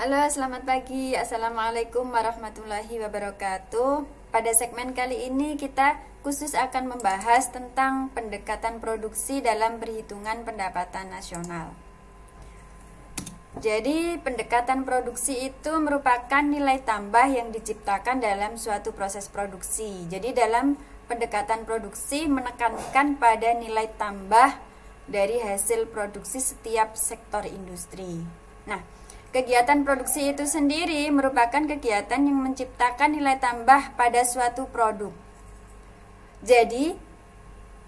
Halo, selamat pagi. Assalamualaikum warahmatullahi wabarakatuh. Pada segmen kali ini kita khusus akan membahas tentang pendekatan produksi dalam perhitungan pendapatan nasional. Jadi, pendekatan produksi itu merupakan nilai tambah yang diciptakan dalam suatu proses produksi. Jadi, dalam pendekatan produksi menekankan pada nilai tambah dari hasil produksi setiap sektor industri. Nah, kegiatan produksi itu sendiri merupakan kegiatan yang menciptakan nilai tambah pada suatu produk. Jadi,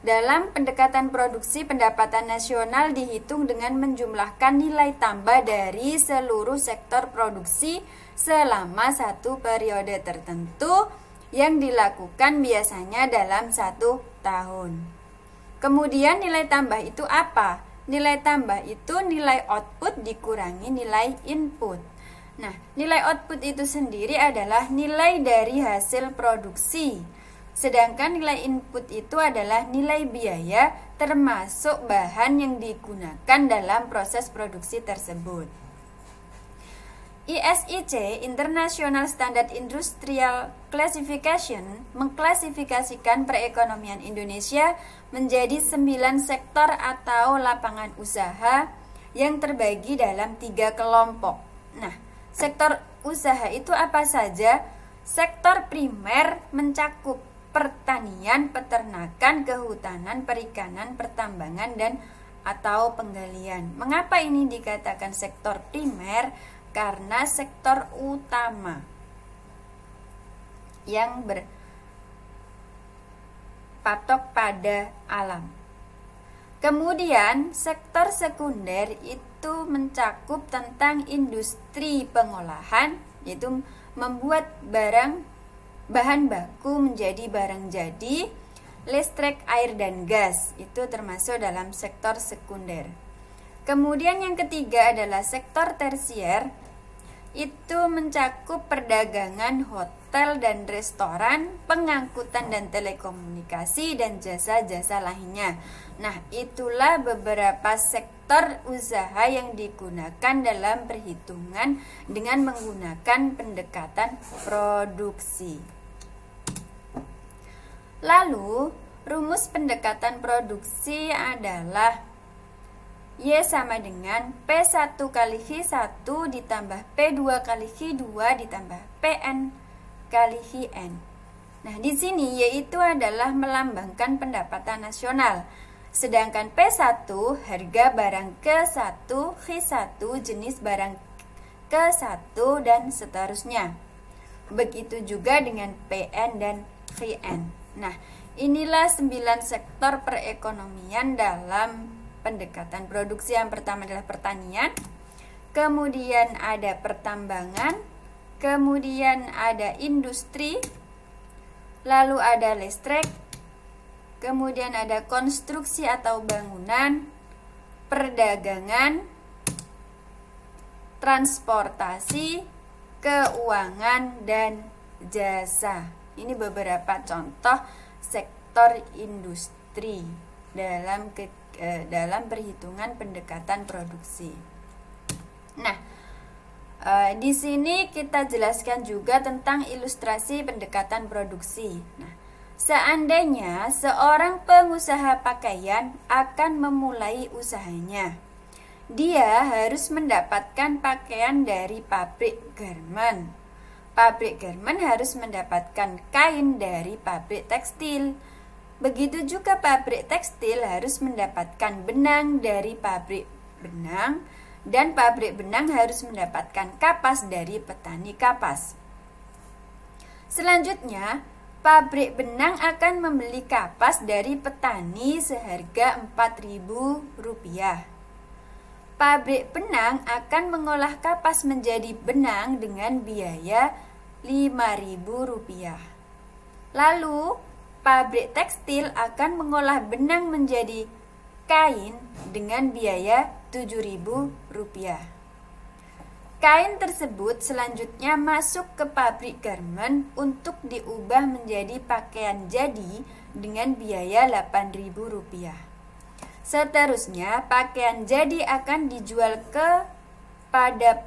dalam pendekatan produksi pendapatan nasional dihitung dengan menjumlahkan nilai tambah dari seluruh sektor produksi selama satu periode tertentu yang dilakukan biasanya dalam 1 tahun. Kemudian nilai tambah itu apa? Nilai tambah itu nilai output dikurangi nilai input. Nah, nilai output itu sendiri adalah nilai dari hasil produksi. Sedangkan nilai input itu adalah nilai biaya termasuk bahan yang digunakan dalam proses produksi tersebut. ISIC, International Standard Industrial Classification, mengklasifikasikan perekonomian Indonesia menjadi 9 sektor atau lapangan usaha yang terbagi dalam 3 kelompok. Nah, sektor usaha itu apa saja? Sektor primer mencakup pertanian, peternakan, kehutanan, perikanan, pertambangan, dan atau penggalian. Mengapa ini dikatakan sektor primer? Karena sektor utama yang berpatok pada alam. Kemudian sektor sekunder itu mencakup tentang industri pengolahan, yaitu membuat bahan baku menjadi barang jadi, listrik, air, dan gas. Itu termasuk dalam sektor sekunder. Kemudian yang ketiga adalah sektor tersier, itu mencakup perdagangan, hotel dan restoran, pengangkutan dan telekomunikasi, dan jasa-jasa lainnya. Nah, itulah beberapa sektor usaha yang digunakan dalam perhitungan dengan menggunakan pendekatan produksi. Lalu, rumus pendekatan produksi adalah Y sama dengan P1 kali H1 ditambah P2 kali H2 ditambah Pn kali Hn. Nah, di sini Y itu adalah melambangkan pendapatan nasional. Sedangkan P1 harga barang ke-1, H1 jenis barang ke-1 dan seterusnya. Begitu juga dengan Pn dan Hn. Nah, inilah 9 sektor perekonomian dalam pendekatan produksi. Yang pertama adalah pertanian, kemudian ada pertambangan, kemudian ada industri, lalu ada listrik, kemudian ada konstruksi atau bangunan, perdagangan, transportasi, keuangan, dan jasa. Ini beberapa contoh sektor industri dalam perhitungan pendekatan produksi. Nah, di sini kita jelaskan juga tentang ilustrasi pendekatan produksi. Nah, seandainya seorang pengusaha pakaian akan memulai usahanya, dia harus mendapatkan pakaian dari pabrik garmen. Pabrik garmen harus mendapatkan kain dari pabrik tekstil. Begitu juga pabrik tekstil harus mendapatkan benang dari pabrik benang, dan pabrik benang harus mendapatkan kapas dari petani kapas. Selanjutnya, pabrik benang akan membeli kapas dari petani seharga Rp4.000. Pabrik benang akan mengolah kapas menjadi benang dengan biaya Rp5.000. Lalu, pabrik tekstil akan mengolah benang menjadi kain dengan biaya Rp7.000. Kain tersebut selanjutnya masuk ke pabrik garmen untuk diubah menjadi pakaian jadi dengan biaya Rp8.000. Seterusnya, pakaian jadi akan dijual kepada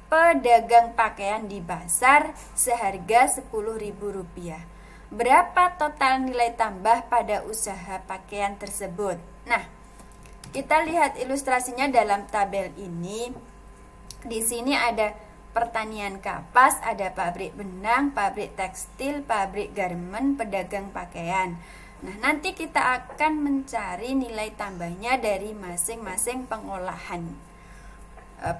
pedagang pakaian di pasar seharga Rp10.000. Berapa total nilai tambah pada usaha pakaian tersebut? Nah, kita lihat ilustrasinya dalam tabel ini. Di sini ada pertanian kapas, ada pabrik benang, pabrik tekstil, pabrik garmen, pedagang pakaian. Nah, nanti kita akan mencari nilai tambahnya dari masing-masing pengolahan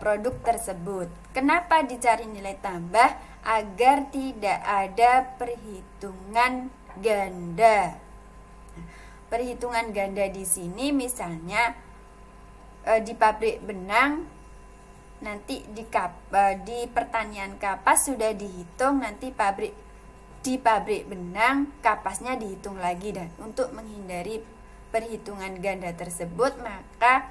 produk tersebut. Kenapa dicari nilai tambah? Agar tidak ada perhitungan ganda. Perhitungan ganda di sini misalnya di pabrik benang nanti di pertanian kapas sudah dihitung, nanti di pabrik benang kapasnya dihitung lagi, dan untuk menghindari perhitungan ganda tersebut maka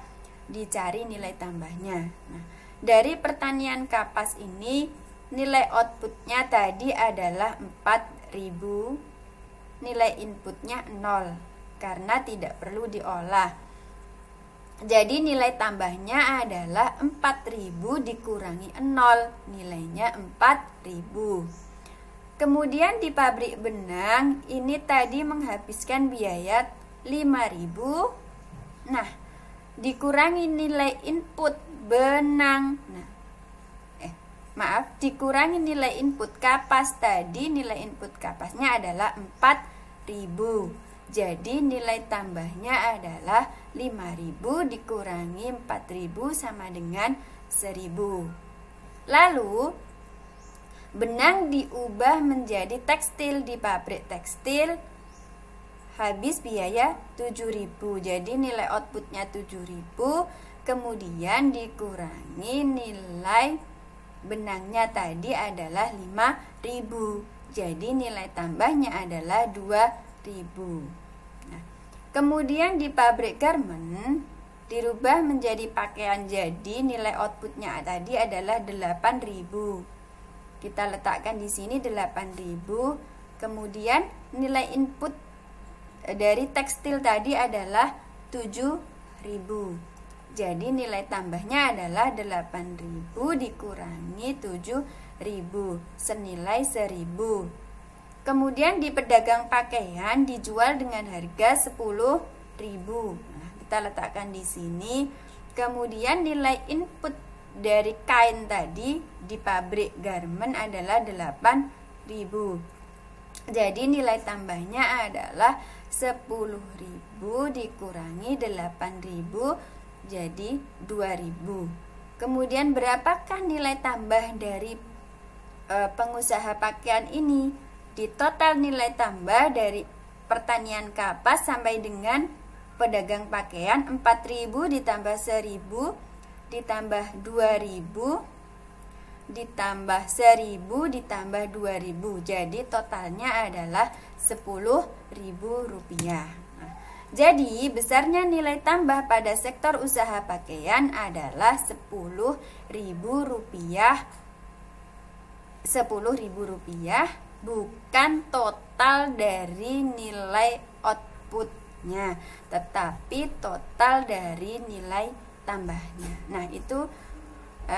dicari nilai tambahnya. Nah, dari pertanian kapas ini nilai outputnya tadi adalah 4.000, nilai inputnya 0 karena tidak perlu diolah. Jadi nilai tambahnya adalah 4.000 dikurangi 0, nilainya 4.000. Kemudian di pabrik benang ini tadi menghabiskan biaya 5.000. Nah, dikurangi nilai input benang. Dikurangi nilai input kapas tadi, nilai input kapasnya adalah 4.000. Jadi nilai tambahnya adalah 5.000 dikurangi 4.000 sama dengan 1.000. Lalu benang diubah menjadi tekstil di pabrik tekstil, habis biaya 7.000. Jadi nilai outputnya 7.000, kemudian dikurangi nilai benangnya tadi adalah 5.000. Jadi nilai tambahnya adalah 2.000. Nah, kemudian di pabrik garmen dirubah menjadi pakaian, jadi nilai outputnya tadi adalah 8.000. Kita letakkan di sini 8.000. Kemudian nilai input dari tekstil tadi adalah 7.000. Jadi nilai tambahnya adalah 8.000 dikurangi 7.000 senilai 1.000. Kemudian di pedagang pakaian dijual dengan harga 10.000. Nah, kita letakkan di sini. Kemudian nilai input dari kain tadi di pabrik garmen adalah 8.000. Jadi nilai tambahnya adalah 10.000 dikurangi 8.000, jadi 2.000. Kemudian berapakah nilai tambah dari pengusaha pakaian ini? Di total nilai tambah dari pertanian kapas sampai dengan pedagang pakaian 4.000 ditambah 1.000 ditambah 2.000 ditambah 1.000 ditambah 2.000. Jadi totalnya adalah Rp10.000. Jadi besarnya nilai tambah pada sektor usaha pakaian adalah Rp10.000, bukan total dari nilai outputnya, tetapi total dari nilai tambahnya. Nah,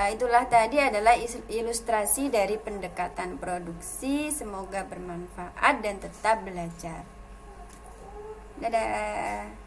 itulah tadi adalah ilustrasi dari pendekatan produksi. Semoga bermanfaat dan tetap belajar. Dadah.